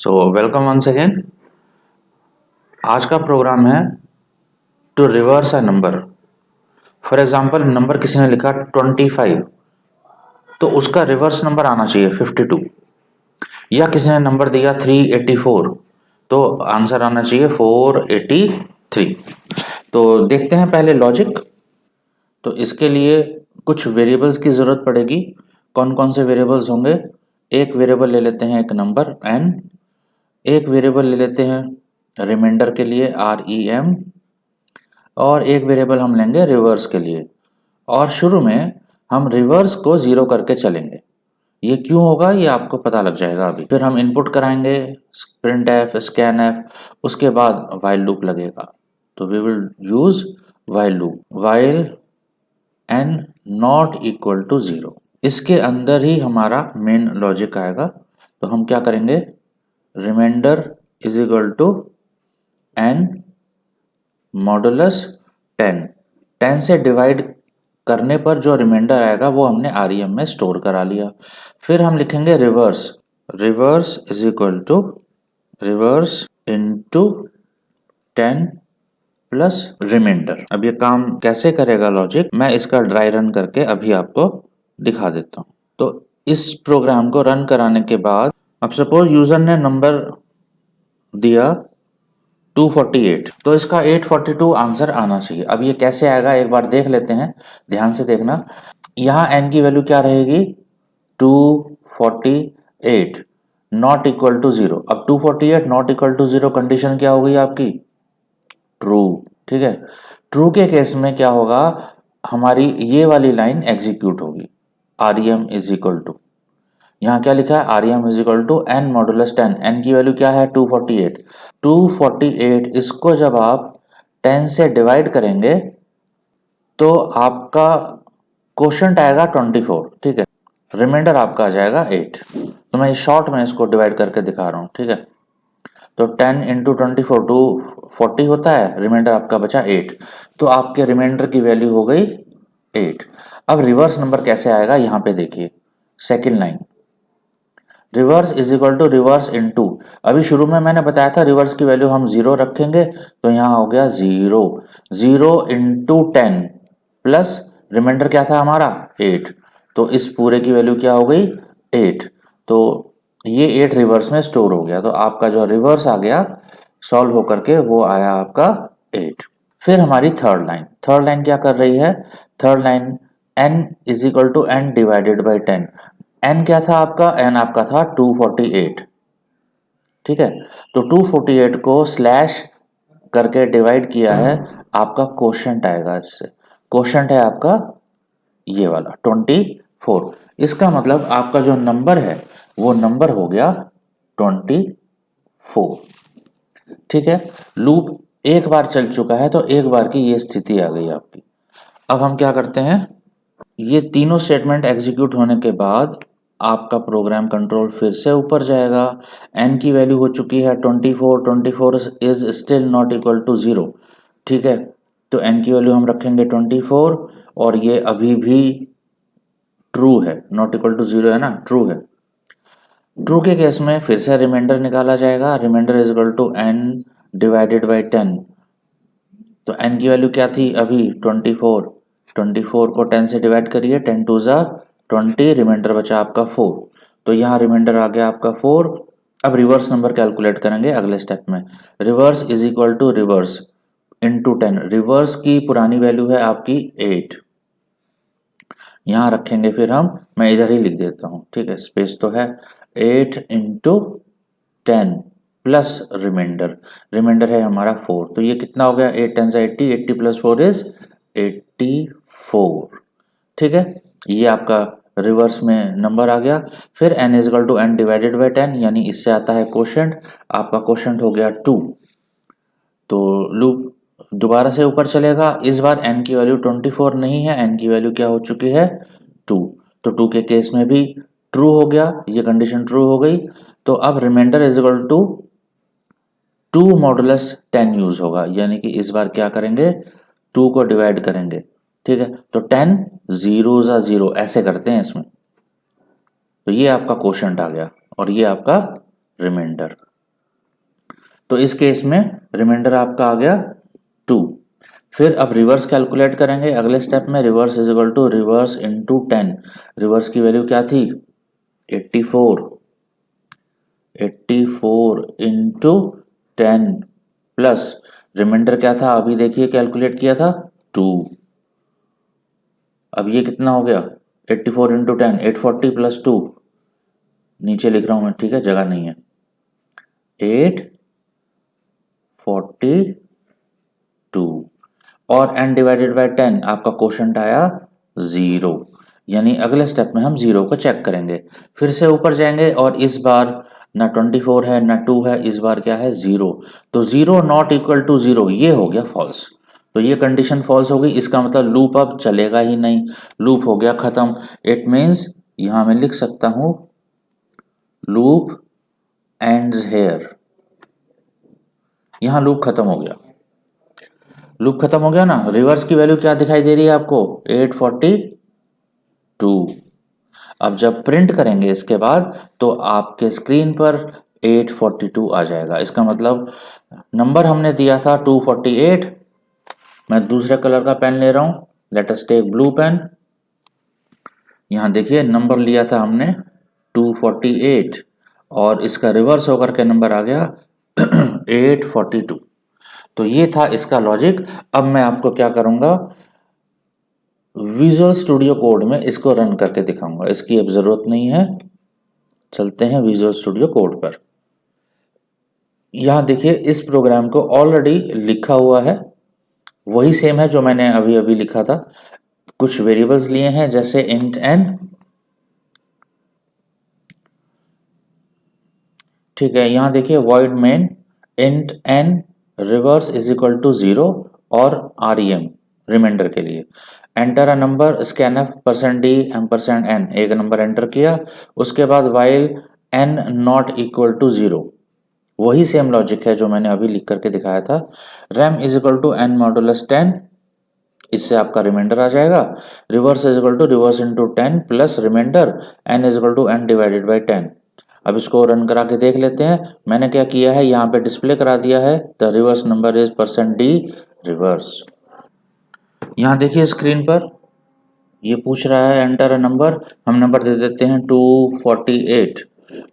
So welcome once again. आज का program है to reverse a number. For example number किसी ने लिखा 25, तो उसका रिवर्स नंबर आना चाहिए 52। या किसी ने नंबर दिया 384, तो आंसर आना चाहिए 483। तो देखते हैं पहले लॉजिक। तो इसके लिए कुछ वेरिएबल्स की ज़रूरत पड़ेगी। कौन कौन से वेरिएबल्स होंगे? एक वेरिएबल ले लेते हैं, एक नंबर n। एक वेरिएबल ले लेते हैं रिमाइंडर के लिए rem, और एक वेरिएबल हम लेंगे रिवर्स के लिए। और शुरू में हम रिवर्स को ज़ीरो करके चलेंगे। ये क्यों होगा ये आपको पता लग जाएगा अभी। फिर हम इनपुट कराएंगे printf scanf, उसके बाद while लूप लगेगा। तो we will use while loop, while n not equal to 0। इसके अंदर ही हमारा मेन लॉजिक आएगा। तो हम क्या करेंगे, remainder is equal to n modulus 10। 10 से डिवाइड करने पर जो रिमाइंडर आएगा वो हमने rem में स्टोर करा लिया। फिर हम लिखेंगे reverse, reverse is equal to reverse into 10 plus remainder. अब ये काम कैसे करेगा लॉजिक, मैं इसका ड्राई रन करके अभी आपको दिखा देता हूँ। तो इस प्रोग्राम को रन कराने के बाद, अब सपोज यूजर ने नंबर दिया 248, तो इसका 842 आंसर आना चाहिए। अब ये कैसे आएगा एक बार देख लेते हैं, ध्यान से देखना। यहाँ n की वैल्यू क्या रहेगी, 248 नॉट इक्वल टू 0। अब 248 नॉट इक्वल टू 0 कंडीशन क्या हो गई आपकी, ट्रू। ठीक है, ट्रू के केस में क्या होगा, हमारी ये वाली लाइन एग्जीक्यूट होगी, rem इज इक्वल टू, यहाँ क्या लिखा है, rem is equal to n modulus 10। n की वैल्यू क्या है, 248। 248 इसको जब आप 10 से डिवाइड करेंगे तो आपका क्वोशंट आएगा 24। ठीक है, रिमाइंडर आपका आ जाएगा 8। तो मैं शॉर्ट में इसको डिवाइड करके दिखा रहा हूँ। ठीक है, तो 10 इंटू 24 240 होता है, रिमाइंडर आपका बचा 8। तो आपके रिमाइंडर की वैल्यू हो गई 8। अब रिवर्स नंबर कैसे आएगा, यहाँ पे देखिए second line, reverse is equal to reverse into. अभी शुरू में मैंने बताया था रिवर्स की वैल्यू हम 0 रखेंगे, तो यहाँ हो गया 0। 0 इंटू 10 प्लस रिमाइंडर क्या था हमारा 8। तो इस पूरे की वैल्यू क्या हो गई 8। तो ये 8 रिवर्स में स्टोर हो गया। तो आपका जो रिवर्स आ गया सॉल्व होकर के वो आया आपका 8। फिर हमारी थर्ड लाइन, थर्ड लाइन क्या कर रही है, third line n is equal to n divided by 10। n क्या था आपका, n आपका था 248। ठीक है, तो 248 को स्लैश करके डिवाइड किया है, आपका क्वोशंट आएगा इससे। क्वोशंट है आपका ये वाला 24। इसका मतलब आपका जो नंबर है वो नंबर हो गया 24। ठीक है, लूप एक बार चल चुका है, तो एक बार की ये स्थिति आ गई आपकी। अब हम क्या करते हैं, ये तीनों स्टेटमेंट एग्जीक्यूट होने के बाद आपका प्रोग्राम कंट्रोल फिर से ऊपर जाएगा। n की वैल्यू हो चुकी है 24। 24 is still not equal to 0। ठीक है, तो n की वैल्यू हम रखेंगे 24, और ये अभी भी ट्रू है, नॉट इक्वल टू 0 है ना, ट्रू है। ट्रू के केस में फिर से रिमाइंडर निकाला जाएगा, remainder is equal to n divided by 10। तो n की वैल्यू क्या थी अभी 24। 24 को 10 से डिवाइड करिए, 10 टू ज़ा 20, रिमाइंडर बचा आपका 4। तो यहाँ रिमाइंडर आ गया आपका 4। अब रिवर्स नंबर कैलकुलेट करेंगे अगले स्टेप में। Reverse is equal to reverse into 10। Reverse की पुरानी वैल्यू है आपकी 8, यहाँ रखेंगे फिर हम, मैं इधर ही लिख देता हूँ। ठीक है, स्पेस तो है, 8 इंटू 10 प्लस रिमाइंडर, रिमाइंडर है हमारा 4। तो ये कितना हो गया, 8 10 80, 80 प्लस 4 इज 84। ठीक है, ये आपका रिवर्स में नंबर आ गया। फिर n is equal to n divided by 10, यानी इससे आता है क्वोशंट, आपका क्वोशंट हो गया 2। तो लूप दोबारा से ऊपर चलेगा। इस बार n की वैल्यू 24 नहीं है, n की वैल्यू क्या हो चुकी है 2। तो 2 के केस में भी ट्रू हो गया, ये कंडीशन ट्रू हो गई। तो अब remainder is equal to 2 modulus 10 use होगा, यानी कि इस बार क्या करेंगे, 2 को डिवाइड करेंगे। ठीक है, तो 10 0 ज़ा 0 ऐसे करते हैं इसमें। तो ये आपका क्वोशंट आ गया और ये आपका रिमाइंडर। तो इस केस में रिमाइंडर आपका आ गया 2। फिर अब रिवर्स कैलकुलेट करेंगे अगले स्टेप में, reverse is equal to reverse into 10। Reverse की वैल्यू क्या थी 84, 84 इंटू 10 प्लस रिमाइंडर क्या था अभी देखिए कैलकुलेट किया था 2। अब ये कितना हो गया 84 इंटू 10 840 प्लस 2, नीचे लिख रहा हूं मैं, ठीक है जगह नहीं है, 842 और n डिवाइडेड बाय 10 आपका क्वोशंट आया 0, यानी अगले स्टेप में हम 0 को चेक करेंगे। फिर से ऊपर जाएंगे और इस बार ना 24 है ना 2 है, इस बार क्या है 0, तो 0 नॉट इक्वल टू 0 ये हो गया फॉल्स। तो ये कंडीशन फॉल्स हो गई, इसका मतलब लूप अब चलेगा ही नहीं, लूप हो गया खत्म। इट मीन्स यहां मैं लिख सकता हूं लूप एंड्स हेयर, यहां लूप खत्म हो गया, लूप खत्म हो गया ना। रिवर्स की वैल्यू क्या दिखाई दे रही है आपको 842। अब जब प्रिंट करेंगे इसके बाद तो आपके स्क्रीन पर 842 आ जाएगा। इसका मतलब नंबर हमने दिया था 248, मैं दूसरे कलर का पेन ले रहा हूं, let us take blue pen. यहां देखिए नंबर लिया था हमने 248 और इसका रिवर्स होकर के नंबर आ गया 842। तो ये था इसका लॉजिक। अब मैं आपको क्या करूंगा विजुअल स्टूडियो कोड में इसको रन करके दिखाऊंगा, इसकी अब जरूरत नहीं है। चलते हैं विजुअल स्टूडियो कोड पर। यहां देखिए इस प्रोग्राम को ऑलरेडी लिखा हुआ है, वही सेम है जो मैंने अभी अभी लिखा था। कुछ वेरिएबल्स लिए हैं जैसे इंट n, ठीक है। यहां देखिए void main int n reverse is equal to 0 और rem रिमाइंडर के लिए, enter a number scanf %d ampersand n, एक नंबर एंटर किया, उसके बाद while n not equal to 0, वही सेम लॉजिक है जो मैंने अभी लिख करके दिखाया था। Rem is equal to n modulus 10, इससे आपका रिमाइंडर आ जाएगा। Reverse is equal to reverse into 10 plus remainder n is equal to n divided by 10। अब इसको रन करा के देख लेते हैं। मैंने क्या किया है यहाँ पे डिस्प्ले करा दिया है the reverse number is %d reverse. यहाँ देखिए स्क्रीन पर ये पूछ रहा है एंटर अ नंबर, हम नंबर दे देते हैं 248,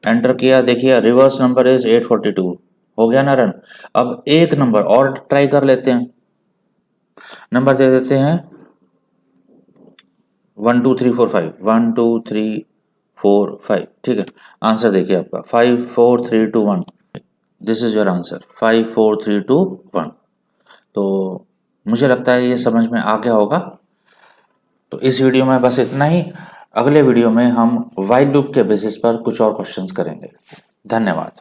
एंटर किया, देखिए रिवर्स नंबर इज 842, हो गया ना रन। अब एक नंबर और ट्राई कर लेते हैं, नंबर दे देते हैं 12345, 12345, ठीक है। आंसर देखिए आपका 54321, दिस इज योर आंसर 54321। तो मुझे लगता है ये समझ में आ गया होगा। तो इस वीडियो में बस इतना ही, अगले वीडियो में हम व्हाइल लूप के बेसिस पर कुछ और क्वेश्चंस करेंगे। धन्यवाद।